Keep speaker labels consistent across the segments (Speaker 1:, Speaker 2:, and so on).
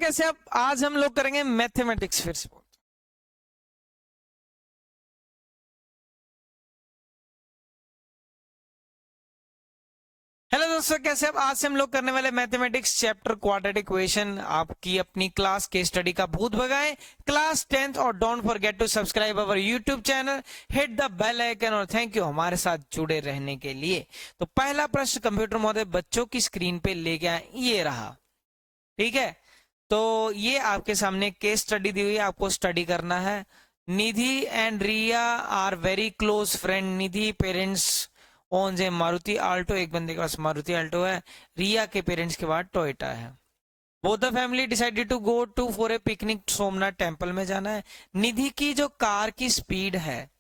Speaker 1: कैसे अब आज हम लोग करेंगे मैथमेटिक्स फिर से। हेलो दोस्तों, कैसे अब आज से हम लोग करने वाले मैथमेटिक्स चैप्टर क्वाड्रेटिक इक्वेशन आपकी अपनी क्लास के स्टडी का भूत भगाएं क्लास 10th। और don't forget to subscribe our YouTube channel, hit the bell icon और थैंक यू हमारे साथ जुड़े रहने के लिए। तो पहला प्रश्न कंप्यूटर महोदय बच्चों की स्क्रीन पे लेके आए, ये रहा। ठीक है, तो ये आपके सामने केस स्टडी दी हुई है, आपको स्टडी करना है। Nidhi and Riya are very close friend. Nidhi parents owns a Maruti Alto, एक बंदे के पास मारुति आल्टो है। रिया के पेरेंट्स के पास टोयोटा है। Both the family decided to go to for a picnic, Somnath temple में जाना है। निधि की जो कार की स्पीड है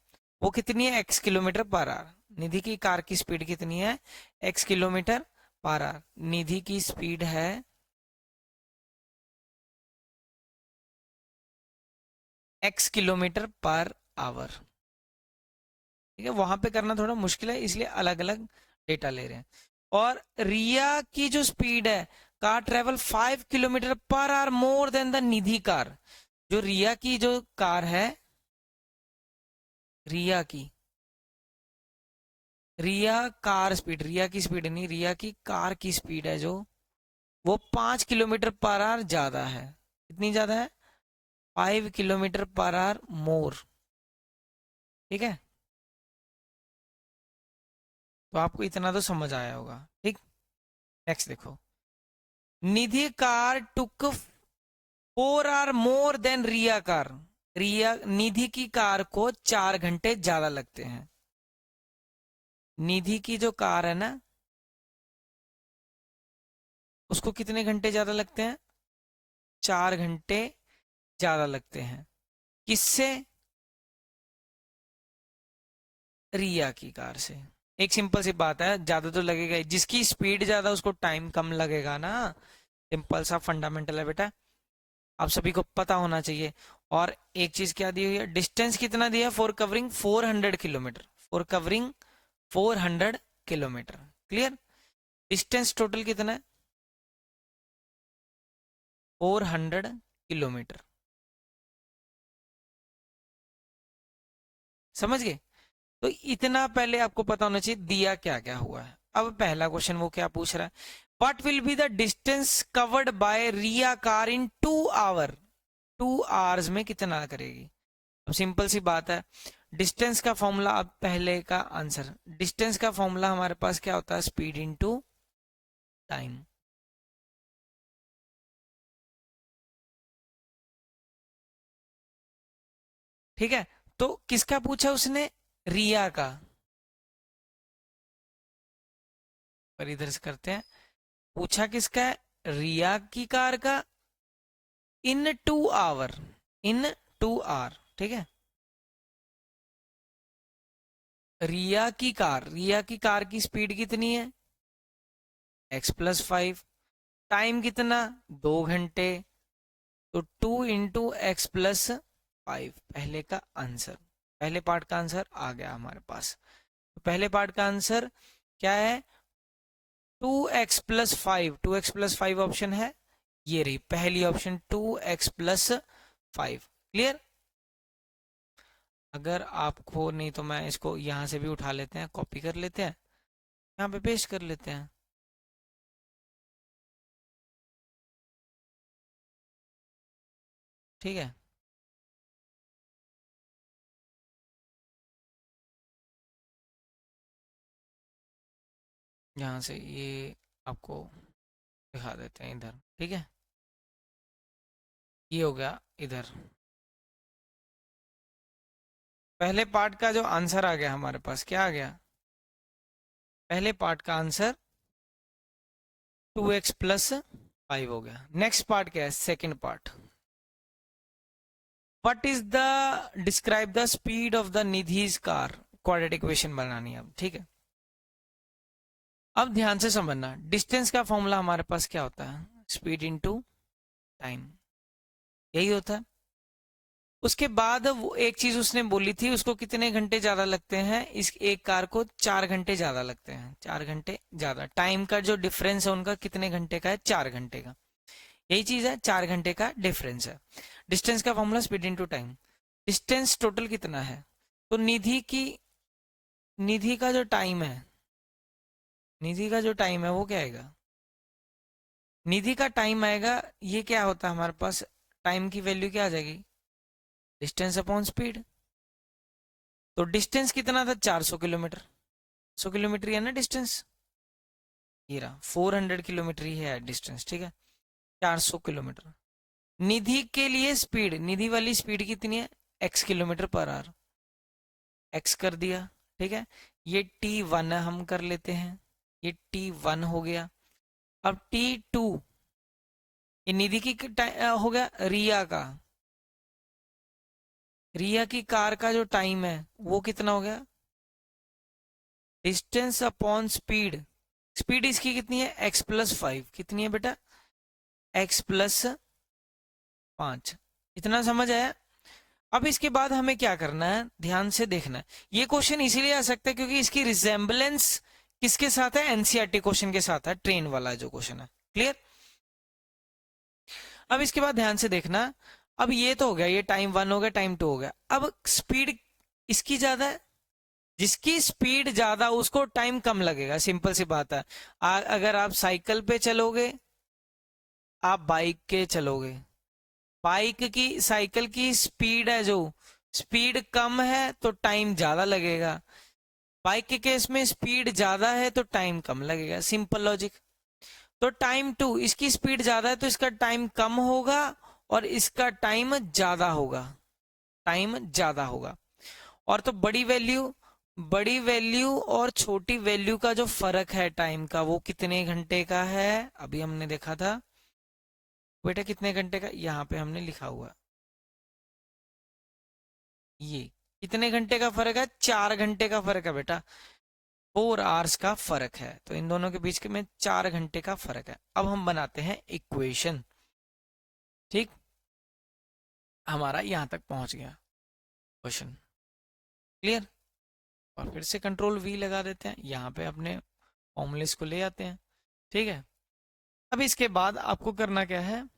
Speaker 1: वो कितनी है? x kilometre per hour. Nidhi की कार की स्पीड कितनी है? x kilometre per hour. Nidhi की स्पीड है x किलोमीटर पर आवर। ठीक है, वहां पे करना थोड़ा मुश्किल है, इसलिए अलग अलग डेटा ले रहे हैं। और रिया की जो स्पीड है, car travel 5 kilometre per our more then the Nidhi car. जो रिया की जो कार है, रिया की कार स्पीड, रिया की स्पीड नहीं, रिया की कार की स्पीड है जो, वो 5 किलोमीटर पर आवर ज्यादा है। कितनी ज्यादा है? 5 किलोमीटर पर आवर मोर। ठीक है, तो आपको इतना तो समझ आया होगा। ठीक, नेक्स्ट देखो। Nidhi car took 4 hour more than Riya car. Nidhi की कार को 4 घंटे ज्यादा लगते हैं। निधि की जो कार है ना, उसको कितने घंटे ज्यादा लगते हैं? 4 घंटे ज्यादा लगते हैं। किससे? रिया की कार से। एक सिंपल सी बात है, ज्यादा तो लगेगा ही। जिसकी स्पीड ज्यादा उसको टाइम कम लगेगा ना। सिंपल सा फंडामेंटल है बेटा, आप सभी को पता होना चाहिए। और एक चीज क्या दी हुई है, डिस्टेंस कितना दिया? For covering 400 kilometre. For covering 400 kilometre. Clear? Distance total कितना है? 400 किलोमीटर। समझ गए? तो इतना पहले आपको पता होना चाहिए दिया क्या क्या हुआ है। अब पहला क्वेश्चन वो क्या पूछ रहा है, what will be the distance covered by Riya car in 2 hour. 2 hours में कितना करेगी? अब सिंपल सी बात है, डिस्टेंस का फॉर्मूला, अब पहले का आंसर, डिस्टेंस का फॉर्मूला हमारे पास क्या होता है? Speed into time. ठीक है, तो किसका पूछा उसने? रिया का। पर इधर से करते हैं, पूछा किसका है? रिया की कार का। इन 2 आवर, इन 2 आवर। ठीक है, रिया की कार की स्पीड कितनी है? x+5। टाइम कितना? 2 घंटे। तो 2 × x+5, पहले का आंसर, पहले पार्ट का आंसर आ गया हमारे पास। तो पहले पार्ट का आंसर क्या है? 2x+5। 2x+5 ऑप्शन है, ये रही पहली ऑप्शन, 2x+5। क्लियर? अगर आपको नहीं तो मैं इसको यहां से भी उठा लेते हैं, कॉपी कर लेते हैं, यहाँ पे पेस्ट कर लेते हैं। ठीक है, यहाँ से ये आपको दिखा देते हैं इधर। ठीक है, ये हो गया इधर। पहले पार्ट का जो आंसर आ गया हमारे पास, क्या आ गया? पहले पार्ट का आंसर 2x+5 हो गया। नेक्स्ट पार्ट क्या है? Second part, what is the describe the speed of the Nidhi's car. Quadratic equation बनानी है अब। ठीक है, अब ध्यान से समझना, डिस्टेंस का फॉर्मूला हमारे पास क्या होता है? स्पीड इनटू टाइम, यही होता है। उसके बाद वो एक चीज उसने बोली थी, उसको कितने घंटे ज्यादा लगते हैं? इस एक कार को 4 घंटे ज्यादा लगते हैं। 4 घंटे ज्यादा, टाइम का जो डिफरेंस है उनका कितने घंटे का है? 4 घंटे का। यही चीज है, 4 घंटे का डिफरेंस है। डिस्टेंस का formula speed into time. Distance total कितना है, तो निधि का जो टाइम है, निधि का जो टाइम है वो क्या आएगा, निधि का टाइम आएगा, ये क्या होता है हमारे पास, टाइम की वैल्यू क्या आ जाएगी, डिस्टेंस अपॉन स्पीड। तो डिस्टेंस कितना था, 400 किलोमीटर, 100 किलोमीटर है ना डिस्टेंस, ये रहा 400 किलोमीटर ही है डिस्टेंस, ठीक है, 400 किलोमीटर। निधि के लिए स्पीड, निधि वाली स्पीड कितनी है, x kilometre per our, x कर दिया, ठीक है। ये t1 हम कर लेते हैं, ये t1 हो गया। अब t2, ये निधि की हो गया, रिया की कार का जो टाइम है वो कितना हो गया, डिस्टेंस अपॉन स्पीड, स्पीड इसकी कितनी है, x+5, कितनी है बेटा, x+5। इतना समझ आया। अब इसके बाद हमें क्या करना है, ध्यान से देखना है। ये क्वेश्चन इसीलिए आ सकता है क्योंकि इसकी रिजेम्बलेंस किसके साथ है, एनसीईआरटी क्वेश्चन के साथ है, ट्रेन वाला जो क्वेश्चन है, क्लियर। अब इसके बाद ध्यान से देखना, अब ये तो हो गया, ये टाइम 1 हो गया, टाइम 2 हो गया। अब स्पीड इसकी ज्यादा है, जिसकी स्पीड ज्यादा उसको टाइम कम लगेगा, सिंपल सी बात है। अगर आप साइकिल पे चलोगे, आप बाइक के चलोगे, बाइक की साइकिल की स्पीड है, जो स्पीड कम है तो टाइम ज्यादा लगेगा, बाइक के केस में स्पीड ज्यादा है तो टाइम कम लगेगा, सिंपल लॉजिक। तो टाइम 2, इसकी स्पीड ज्यादा है तो इसका टाइम कम होगा और इसका टाइम ज्यादा होगा, टाइम ज्यादा होगा। और तो बड़ी वैल्यू और छोटी वैल्यू का जो फर्क है टाइम का, वो कितने घंटे का है, अभी हमने देखा था बेटा, कितने घंटे का, यहाँ पे हमने लिखा हुआ है। ये कितने घंटे का फर्क है, 4 घंटे का फर्क है बेटा, 4 आवर्स का फर्क है, तो इन दोनों के बीच के में 4 घंटे का फर्क है। अब हम बनाते हैं इक्वेशन, ठीक, हमारा यहां तक पहुंच गया क्वेश्चन, क्लियर। और फिर से कंट्रोल V लगा देते हैं, यहाँ पे अपने फॉर्मूलेस को ले आते हैं, ठीक है। अब इसके बाद आपको करना क्या है,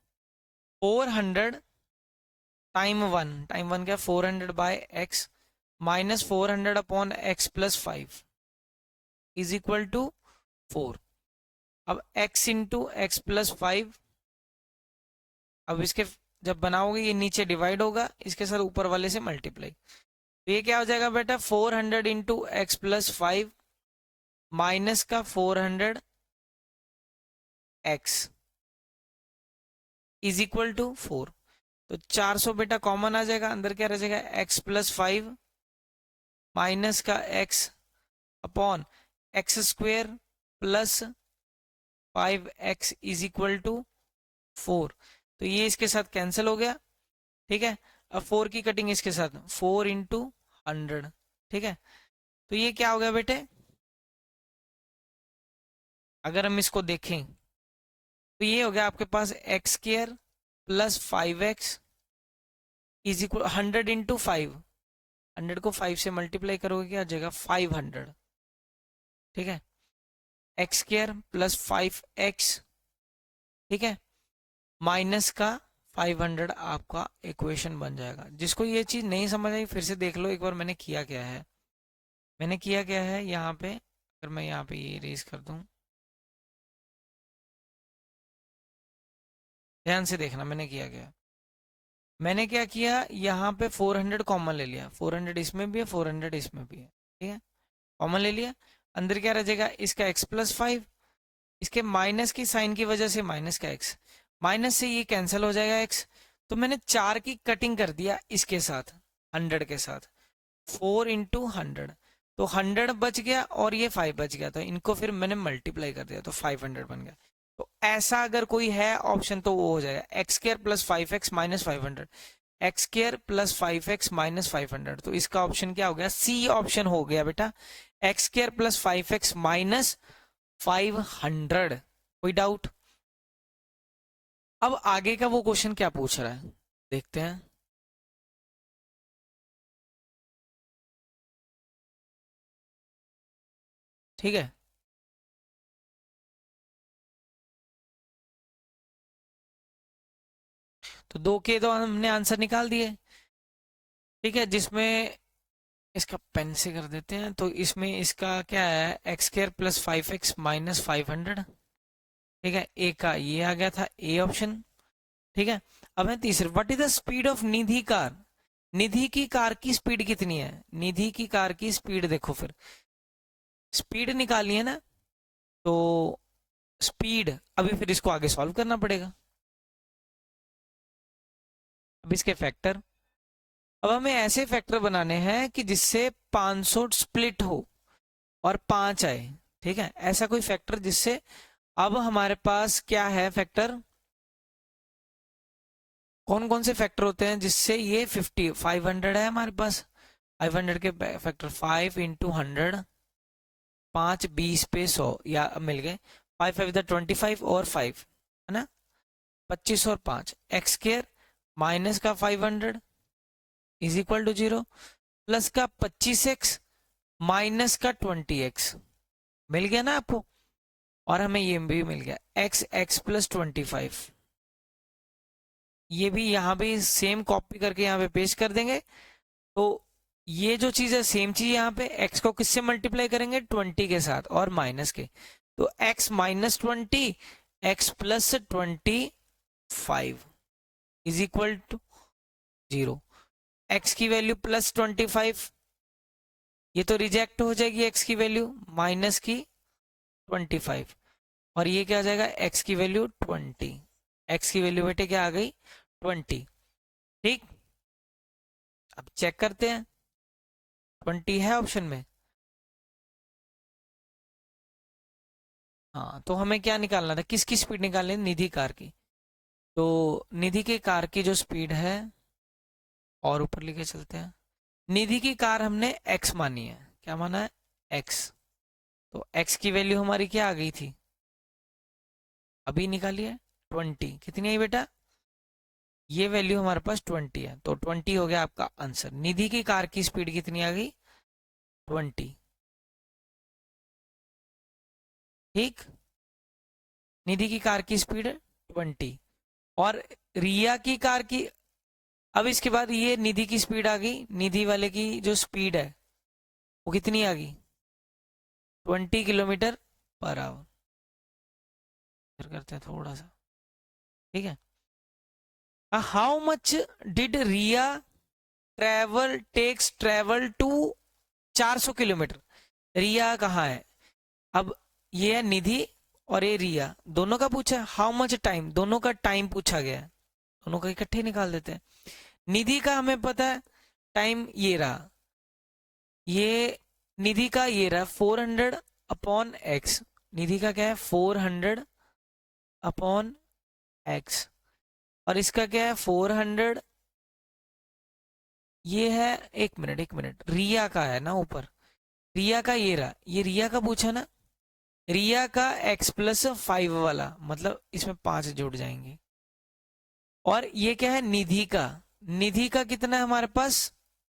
Speaker 1: 400 टाइम वन क्या, 400/x -400/x+5 is equal to 4। अब x इंटू x+5, अब इसके जब बनाओगे ये नीचे डिवाइड होगा, इसके साथ ऊपर वाले से मल्टीप्लाई, तो ये क्या हो जाएगा बेटा, 400 इंटू x+5 माइनस का 400x इज इक्वल टू 4। तो 400 बेटा कॉमन आ जाएगा, अंदर क्या रह जाएगा, x+5 माइनस का x upon x² plus 5x is equal to 4। तो ये इसके साथ कैंसिल हो गया, ठीक है। अब 4 की कटिंग इसके साथ, 4 इंटू 100, ठीक है। तो ये क्या हो गया बेटे, अगर हम इसको देखें तो ये हो गया आपके पास x² plus 5x is equal 100 into 5, 100 को 5 से मल्टीप्लाई करोगे क्या आ जाएगा, 500, ठीक है। x² प्लस 5x, ठीक है, माइनस का 500 आपका इक्वेशन बन जाएगा। जिसको ये चीज नहीं समझ आई फिर से देख लो एक बार, मैंने किया क्या है, मैंने किया क्या है यहाँ पे, अगर मैं यहाँ पे ये रेज कर दूं, ध्यान से देखना मैंने किया क्या, मैंने क्या किया, यहाँ पे 400 कॉमन ले लिया, 400 इसमें भी है, 400 इसमें भी है, ठीक है, कॉमन ले लिया। अंदर क्या रह जाएगा, इसका x+5, इसके माइनस की साइन की वजह से माइनस का x, माइनस से ये कैंसिल हो जाएगा x। तो मैंने 4 की कटिंग कर दिया इसके साथ, 100 के साथ, 4 इंटू 100, तो 100 बच गया और ये 5 बच गया, तो इनको फिर मैंने मल्टीप्लाई कर दिया तो 500 बन गया। तो ऐसा अगर कोई है ऑप्शन तो वो हो जाएगा, x² plus 5x minus 500, x² plus 5x minus 500। तो इसका ऑप्शन क्या हो गया, सी ऑप्शन हो गया बेटा, x² प्लस 5x माइनस 500। कोई डाउट। अब आगे का वो क्वेश्चन क्या पूछ रहा है देखते हैं, ठीक है। तो 2 के तो हमने आंसर निकाल दिए, ठीक है। जिसमें इसका पेन से कर देते हैं, तो इसमें इसका क्या है, x square plus 5x minus 500, ठीक है। ए का ये आ गया था, ए ऑप्शन, ठीक है। अब है तीसरे, what is the speed of Nidhi car, Nidhi की कार की स्पीड कितनी है, निधि की कार की स्पीड देखो, फिर स्पीड निकालनी है ना, तो स्पीड अभी फिर इसको आगे सॉल्व करना पड़ेगा। अब इसके फैक्टर, अब हमें ऐसे फैक्टर बनाने हैं कि जिससे 500 स्प्लिट हो और 5 आए, ठीक है। ऐसा कोई फैक्टर जिससे, अब हमारे पास क्या है फैक्टर, कौन कौन से फैक्टर होते हैं जिससे ये 500 है हमारे पास, 500 के फैक्टर 5 इंटू 100, 5 20 पे 100, या मिल गए 5 5 25 और 5 है ना, 25 और 5, एक्स स्क्वायर माइनस का 500 इज इक्वल टू 0, प्लस का 25x माइनस का 20x, मिल गया ना आपको। और हमें ये भी मिल गया x प्लस 25, ये भी यहाँ भी सेम कॉपी करके यहाँ पे पेस्ट कर देंगे। तो ये जो चीज है सेम चीज, यहाँ पे x को किससे मल्टीप्लाई करेंगे, 20 के साथ और माइनस के, तो x minus 20 x plus 25 is equal to 0। x की वैल्यू प्लस 25, ये तो रिजेक्ट हो जाएगी, x की वैल्यू माइनस की 25, और ये क्या आ जाएगा, x की वैल्यू 20, x की वैल्यू बेटे क्या आ गई 20, ठीक। अब चेक करते हैं, 20 है ऑप्शन में, हाँ। तो हमें क्या निकालना था, किसकी स्पीड निकालनी है, निधि कार की। तो निधि की कार की जो स्पीड है, और ऊपर लेके चलते हैं, निधि की कार हमने x मानी है, क्या माना है, x। तो x की वैल्यू हमारी क्या आ गई थी, अभी निकाली है 20, कितनी आई बेटा, ये वैल्यू हमारे पास 20 है, तो 20 हो गया आपका आंसर। निधि की कार की स्पीड कितनी आ गई, 20, ठीक। निधि की कार की स्पीड 20, और रिया की कार की, अब इसके बाद ये निधि की स्पीड आ गई, निधि वाले की जो स्पीड है वो कितनी आ गई, 20 किलोमीटर पर आवर। फिर करते हैं थोड़ा सा, ठीक है। How much did Riya travel to 400 kilometre, Riya कहाँ है, अब ये है निधि और ये रिया, दोनों का पूछा, हाउ मच टाइम, दोनों का टाइम पूछा गया है, दोनों का इकट्ठे निकाल देते हैं। निधि का हमें पता है टाइम ये रहा, ये निधि का ये रहा 400 अपॉन एक्स, निधि का क्या है 400 अपॉन एक्स, और इसका क्या है 400, ये है, एक मिनट रिया का है ना ऊपर, रिया का ये रहा, ये रिया का पूछा ना, रिया का x प्लस 5 वाला, मतलब इसमें 5 जुड़ जाएंगे, और ये क्या है निधि का, निधि का कितना है हमारे पास,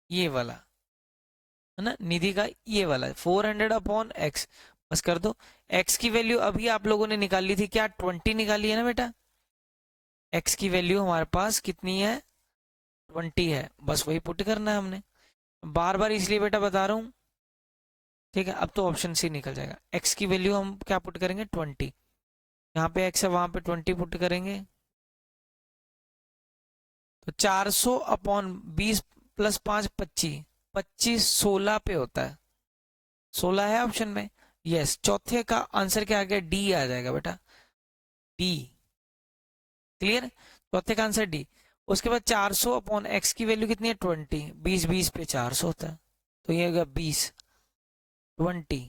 Speaker 1: ये वाला है ना, निधि का ये वाला 400 अपॉन एक्स, बस कर दो। x की वैल्यू अभी आप लोगों ने निकाली थी क्या, 20 निकाली है ना बेटा, x की वैल्यू हमारे पास कितनी है 20 है, बस वही पुट करना है हमने, बार बार इसलिए बेटा बता रहा हूँ, ठीक है। अब तो ऑप्शन सी निकल जाएगा, x की वैल्यू हम क्या पुट करेंगे 20, यहाँ पे x है वहां पे 20 पुट करेंगे, तो 400 अपॉन 20 प्लस 5 25, 25 16 पे होता है, 16 है ऑप्शन में, यस। चौथे का आंसर क्या आ गया, डी आ जाएगा बेटा, डी, क्लियर। चौथे का आंसर डी। उसके बाद 400 अपॉन एक्स की वैल्यू कितनी है 20, 20 20 पे 400 होता है, तो ये होगा 20 20,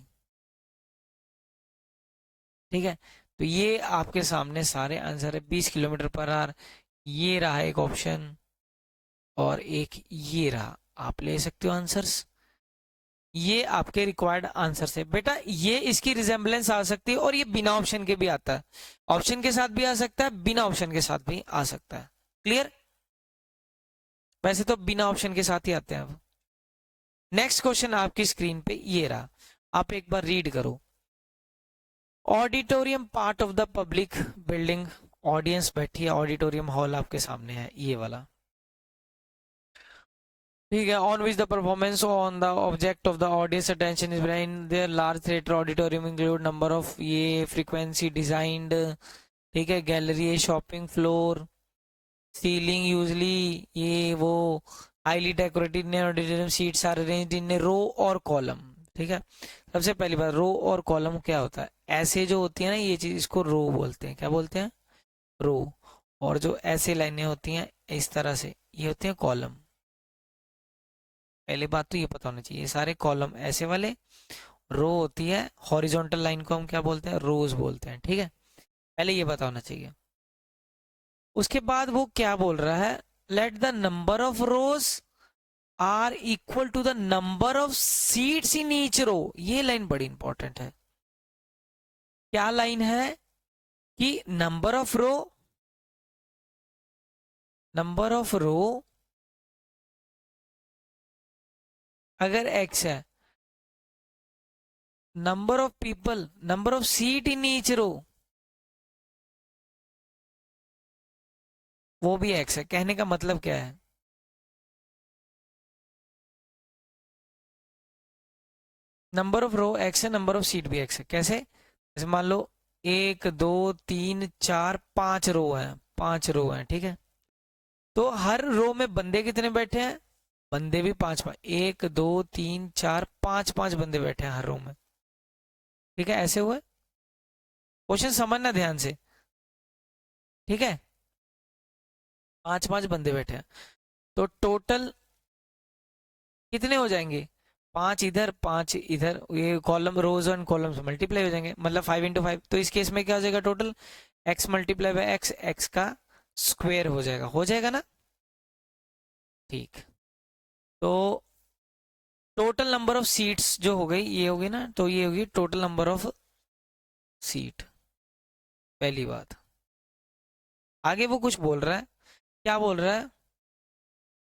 Speaker 1: ठीक है। तो ये आपके सामने सारे आंसर है, 20 किलोमीटर पर आवर, ये रहा एक ऑप्शन, और एक ये रहा, आप ले सकते हो आंसर्स, ये आपके रिक्वायर्ड आंसर है बेटा। ये इसकी रिजेम्बलेंस आ सकती है, और ये बिना ऑप्शन के भी आता है, ऑप्शन के साथ भी आ सकता है, बिना ऑप्शन के साथ भी आ सकता है, क्लियर। वैसे तो बिना ऑप्शन के साथ ही आते हैं। अब नेक्स्ट क्वेश्चन आपकी स्क्रीन पे ये रहा, आप एक बार रीड करो। Auditorium part of the public building audience बैठी है, ऑडिटोरियम हॉल आपके सामने है, ये वाला, ठीक है। On which the performance on the object of the audience attention is brain there large theatre auditorium include number of ये फ्रीक्वेंसी डिजाइंड, ठीक है, gallery, shopping floor, ceiling usually ये वो, highly decorated auditorium seats are arranged in row और column, ठीक है। सबसे पहली बात, रो और कॉलम क्या होता है? ऐसे जो होती है ना ये चीज, इसको रो बोलते हैं, क्या बोलते हैं? रो। और जो ऐसे लाइनें होती हैं इस तरह से, ये होते हैं कॉलम। पहले बात तो ये पता होना चाहिए, ये सारे कॉलम ऐसे वाले, रो होती है हॉरिजॉन्टल लाइन को हम क्या बोलते हैं? रोज बोलते हैं, ठीक है। पहले ये पता होना चाहिए। उसके बाद वो क्या बोल रहा है? Let the number of rows are equal to the number of seats in each row. ये लाइन बड़ी इंपॉर्टेंट है। क्या लाइन है? कि नंबर ऑफ रो अगर x है, number of people, number of seat in each row वो भी x है। कहने का मतलब क्या है? नंबर ऑफ रो x है, नंबर ऑफ सीट भी x है। कैसे? जैसे मान लो 1 2 3 4 5 रो है, 5 रो है, ठीक है। तो हर रो में बंदे कितने बैठे हैं? बंदे भी 5 5, 1 2 3 4 5 5 बंदे बैठे हैं हर रो में, ठीक है। ऐसे हुए क्वेश्चन, समझना ध्यान से, ठीक है। 5 5 बंदे बैठे हैं, तो टोटल कितने हो जाएंगे? 5 इधर 5 इधर, ये कॉलम, रोज एंड कॉलम से मल्टीप्लाई हो जाएंगे, मतलब 5 × 5। तो इस केस में क्या हो जाएगा? Total x multiply by x, x का स्क्वायर हो जाएगा ना? ठीक। तो टोटल नंबर ऑफ सीट्स जो हो गई, ये होगी ना, तो ये होगी टोटल नंबर ऑफ सीट, पहली बात। आगे वो कुछ बोल रहा है, क्या बोल रहा है?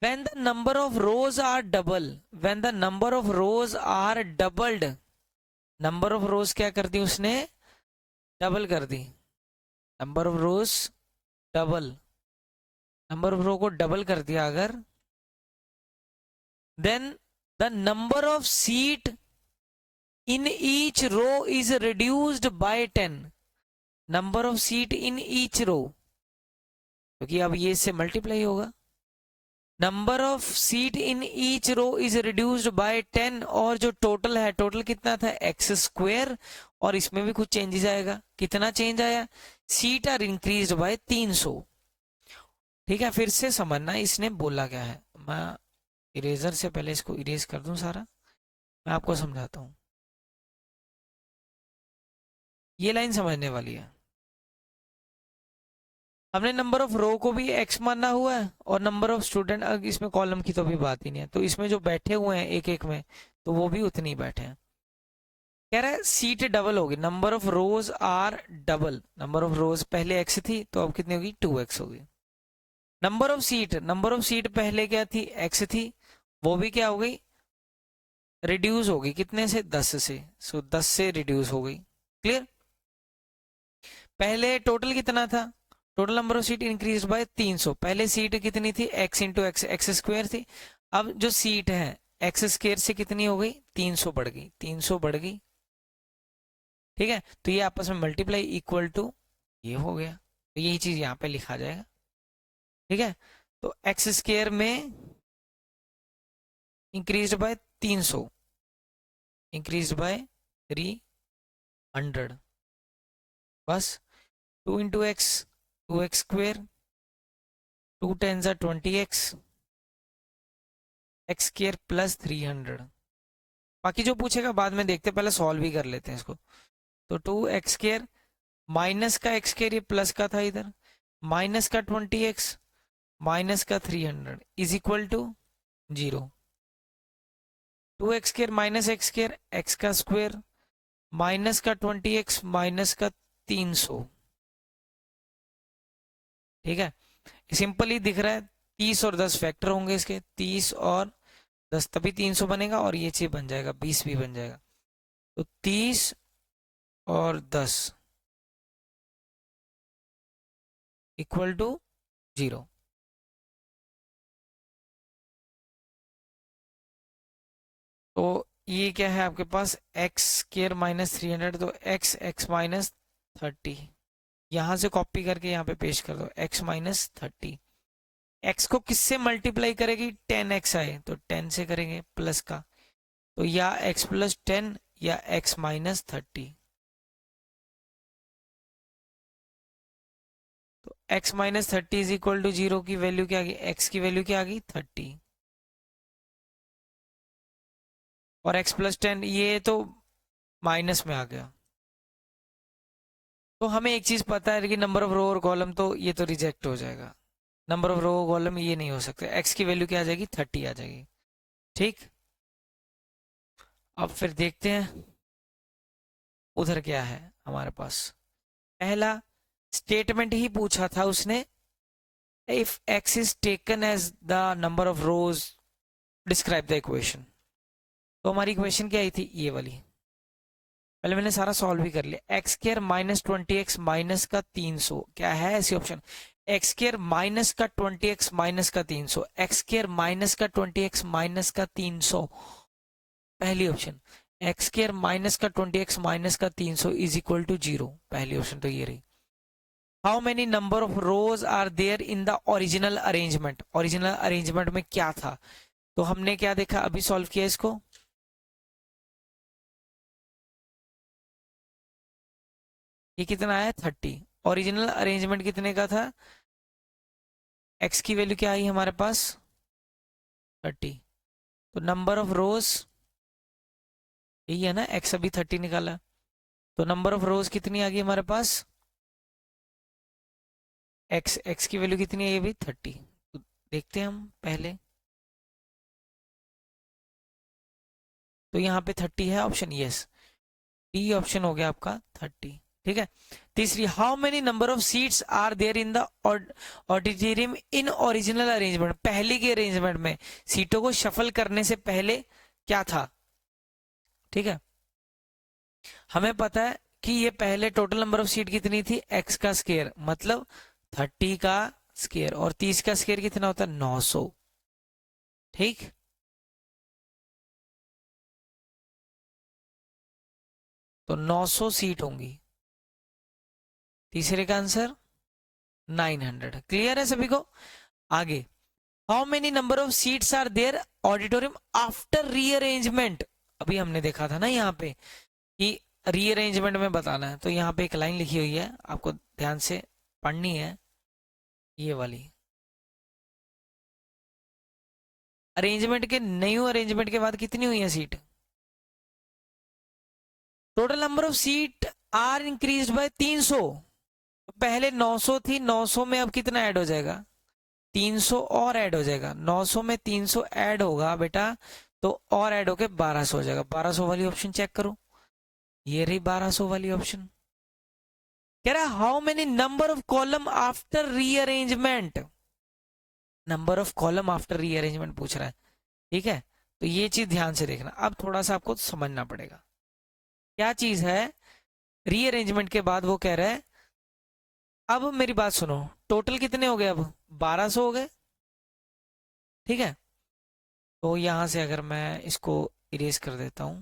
Speaker 1: when the number of rows are double, when the number of rows are doubled, number of rows क्या कर दी उसने? डबल कर दी। Number of rows double, number of row को डबल कर दिया अगर, then the number of seat in each row is reduced by 10। Number of seat in each row, क्योंकि अब ये इससे मल्टीप्लाई होगा। Number of seat in each row is reduced by 10, और जो टोटल है, टोटल कितना था? X square. और इसमें भी कुछ चेंजेस आएगा। कितना चेंज आया? सीट आर इंक्रीज्ड बाय 300, ठीक है। फिर से समझना इसने बोला क्या है। मैं इरेजर से पहले इसको इरेज कर दूं सारा, मैं आपको समझाता हूं। ये लाइन समझने वाली है। हमने नंबर ऑफ रो को भी x माना हुआ है, और नंबर ऑफ स्टूडेंट, इसमें कॉलम की तो भी बात ही नहीं है, तो इसमें जो बैठे हुए हैं एक एक में, तो वो भी उतने ही बैठे हैं। कह रहा है सीट डबल होगी, number of rows are double. Number of rows पहले x थी, तो अब कितनी होगी? 2x होगी। नंबर ऑफ सीट पहले क्या थी? x थी, वो भी क्या हो गई? रिड्यूस होगी। कितने से? 10 से। सो 10 से रिड्यूस हो गई। क्लियर? पहले टोटल कितना था? Total number of seat increase by 300। पहले सीट कितनी थी? x into x, x square थी। अब जो सीट है एक्स स्क्वायर से कितनी हो गई? 300 बढ़ गई, 300 बढ़ गई, ठीक है। तो ये आपस में मल्टीप्लाई इक्वल टू ये हो गया, तो यही चीज यहाँ पे लिखा जाएगा, ठीक है। तो एक्स स्क्वायर में इंक्रीज बाय 300, इंक्रीज बाय 300, बस। 2 इंटू एक्स, 2x स्क्वायर, 2 10 जा 20x, एक्स स्क्वायर प्लस 300। बाकी जो पूछेगा बाद में देखते, पहले सॉल्व ही कर लेते हैं इसको। तो 2x स्क्वायर माइनस का एक्स स्क्वायर, ये प्लस का था इधर, माइनस का 20x माइनस का 300 is equal to 0। 2x square minus x square, x का स्क्वायर माइनस का 20x माइनस का 300, ठीक है। सिंपल ही दिख रहा है। 30 और 10 फैक्टर होंगे इसके, 30 और 10 तभी 300 बनेगा, और ये चीज बन जाएगा 20 भी बन जाएगा। तो 30 और 10 इक्वल टू 0। तो ये क्या है आपके पास, एक्स स्क्वायर माइनस 300, तो एक्स माइनस 30, यहां से कॉपी करके यहाँ पे पेश कर दो, एक्स माइनस 30। एक्स को किससे मल्टीप्लाई करेगी, 10x आए तो 10 से करेंगे प्लस का, तो या x प्लस 10 या x माइनस 30। तो x minus 30 is equal to 0 की वैल्यू क्या आ गई, x की वैल्यू क्या आ गई 30, और x प्लस 10 ये तो माइनस में आ गया। तो हमें एक चीज पता है कि नंबर ऑफ रो और कॉलम तो ये तो रिजेक्ट हो जाएगा, नंबर ऑफ रो कॉलम ये नहीं हो सकते, x की वैल्यू क्या आ जाएगी 30 आ जाएगी। ठीक, अब फिर देखते हैं उधर क्या है हमारे पास। पहला स्टेटमेंट ही पूछा था उसने, if x is taken as the number of rows describe the equation. तो हमारी इक्वेशन क्या आई थी, ये वाली, पहले मैंने सारा सॉल्व भी कर लिया। X square minus 20x minus का 300, क्या है ऐसी ऑप्शन, एक्स स्क्वायर माइनस का 20x माइनस का 300, एक्स स्क्वायर माइनस का 20x माइनस का 300, पहली ऑप्शन। एक्स स्क्वायर माइनस का 20x माइनस का 300 इज इक्वल टू 0, पहली ऑप्शन तो ये रही। How many number of rows are there in the original arrangement, original arrangement में क्या था, तो हमने क्या देखा, अभी सॉल्व किया इसको, ये कितना आया 30, ओरिजिनल अरेंजमेंट कितने का था, एक्स की वैल्यू क्या आई हमारे पास 30, तो नंबर ऑफ रोज यही है ना, एक्स अभी 30 निकाला, तो नंबर ऑफ रोज कितनी आ गई हमारे पास, एक्स की वैल्यू कितनी है, ये भी 30। तो देखते हैं हम पहले, तो यहाँ पे 30 है ऑप्शन, यस डी ऑप्शन हो गया आपका 30। ठीक है, तीसरी, how many number of seats are there in the auditorium in original arrangement, पहले के अरेंजमेंट में सीटों को शफल करने से पहले क्या था। ठीक है, हमें पता है कि ये पहले टोटल नंबर ऑफ सीट कितनी थी, एक्स का स्क्वायर मतलब 30 का स्क्वायर, और 30 का स्क्वायर कितना होता है 900। ठीक, तो 900 सीट होंगी, तीसरे का आंसर 900। क्लियर है सभी को, आगे, how many number of seats are there auditorium after rearrangement, अभी हमने देखा था ना यहाँ पे कि रीअरेंजमेंट में बताना है, तो यहाँ पे एक लाइन लिखी हुई है आपको ध्यान से पढ़नी है, ये वाली, अरेंजमेंट के न्यू अरेंजमेंट के बाद कितनी हुई है seat, total number of seat are increase by 300, पहले 900 थी, 900 में अब कितना ऐड हो जाएगा 300 और ऐड हो जाएगा, 900 में 300 ऐड होगा बेटा, तो और ऐड होके 1200 हो जाएगा, 1200 वाली ऑप्शन चेक करो, ये रही 1200 वाली ऑप्शन। कह रहा है how many number of column after rearrangement, number of column after rearrangement पूछ रहा है। ठीक है, तो ये चीज ध्यान से देखना, अब थोड़ा सा आपको समझना पड़ेगा क्या चीज है, रीअरेंजमेंट के बाद वो कह रहा है, अब मेरी बात सुनो, टोटल कितने हो गए, अब 1200 हो गए। ठीक है, तो यहां से अगर मैं इसको इरेज कर देता हूं,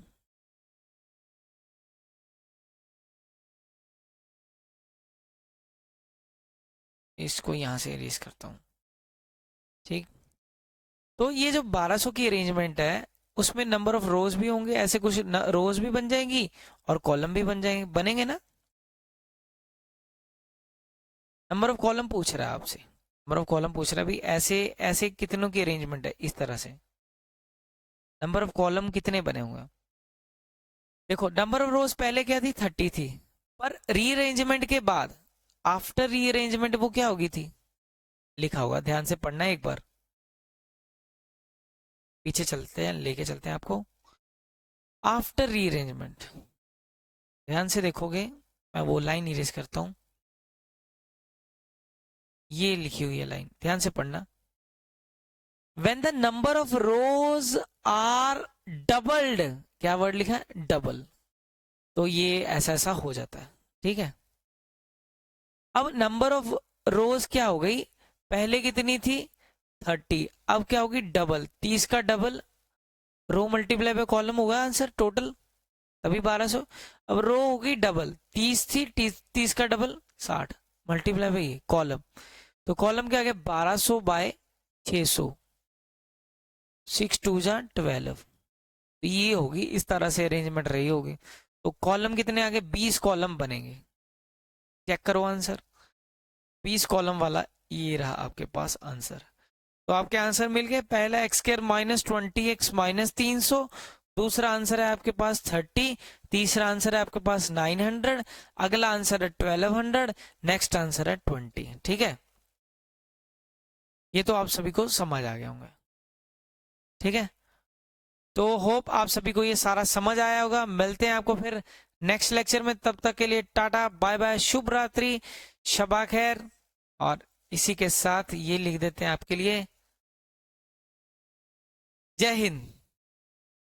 Speaker 1: इसको यहां से इरेज करता हूं। ठीक, तो ये जो 1200 की अरेंजमेंट है उसमें नंबर ऑफ रोज भी होंगे, ऐसे कुछ रोज भी बन जाएंगी और कॉलम भी बन जाएंगे, बनेंगे ना, नंबर ऑफ कॉलम पूछ रहा है आपसे, नंबर ऑफ कॉलम पूछ रहा है भाई, ऐसे ऐसे कितनों की अरेंजमेंट है, इस तरह से नंबर ऑफ कॉलम कितने बने हुए हैं। देखो नंबर ऑफ रोज पहले क्या थी 30 थी, पर रीअरेंजमेंट के बाद आफ्टर रीअरेंजमेंट वो क्या होगी थी, लिखा होगा, ध्यान से पढ़ना है एक बार, पीछे चलते हैं, लेके चलते हैं आपको, आफ्टर रीअरेंजमेंट, ध्यान से देखोगे, मैं वो लाइन इरेज करता हूं, ये लिखी हुई है लाइन, ध्यान से पढ़ना, when the number of rows are doubled, क्या वर्ड लिखा है डबल, तो ये ऐसा ऐसा हो जाता है। ठीक है, अब नंबर ऑफ रोज क्या हो गई, पहले कितनी थी 30, अब क्या होगी डबल, 30 का double, row multiply by column होगा आंसर टोटल, तभी 1200। अब रो होगी डबल, 30 थी, 30 का डबल 60, मल्टीप्लाई बाय कॉलम, तो कॉलम क्या आ गया 1200 बाय 600, 6 2 जा 12, तो ये होगी, इस तरह से अरेंजमेंट रही होगी। तो कॉलम कितने आगे 20 कॉलम बनेंगे, चेक करो आंसर, 20 कॉलम वाला ये रहा आपके पास आंसर। तो आपके आंसर मिल गए, पहला x square minus 20x minus 300, दूसरा आंसर है आपके पास 30, तीसरा आंसर है आपके पास 900, अगला आंसर है 1200, नेक्स्ट आंसर है 20। ठीक है, ये तो आप सभी को समझ आ गए होंगे। ठीक है, तो होप आप सभी को ये सारा समझ आया होगा। मिलते हैं आपको फिर नेक्स्ट लेक्चर में, तब तक के लिए टाटा बाय बाय, शुभ रात्रि, शबा खैर। और इसी के साथ ये लिख देते हैं आपके लिए, जय हिंद।